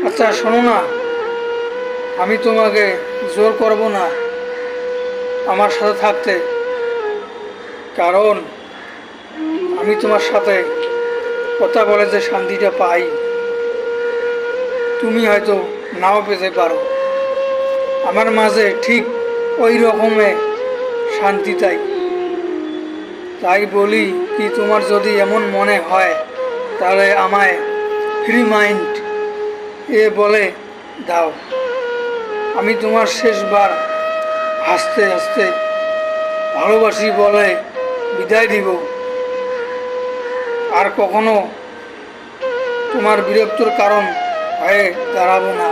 আচ্ছা শোনো না, আমি তোমাকে জোর করব না আমার সাথে থাকতে, কারণ আমি তোমার সাথে কথা বলে যে শান্তিটা পাই তুমি হয়তো নাও পেতে পারো। আমার মাঝে ঠিক ওই রকমের শান্তি তাই তাই বলি কি, তোমার যদি এমন মনে হয় তাহলে আমায় ফ্রি মাইন্ড বলে দাও। আমি তোমার শেষবার হাসতে হাসতে ভালোবাসি বলে বিদায় দিব। আর কখনো তোমার বিরক্তর কারণ হয়ে দাঁড়াবো না।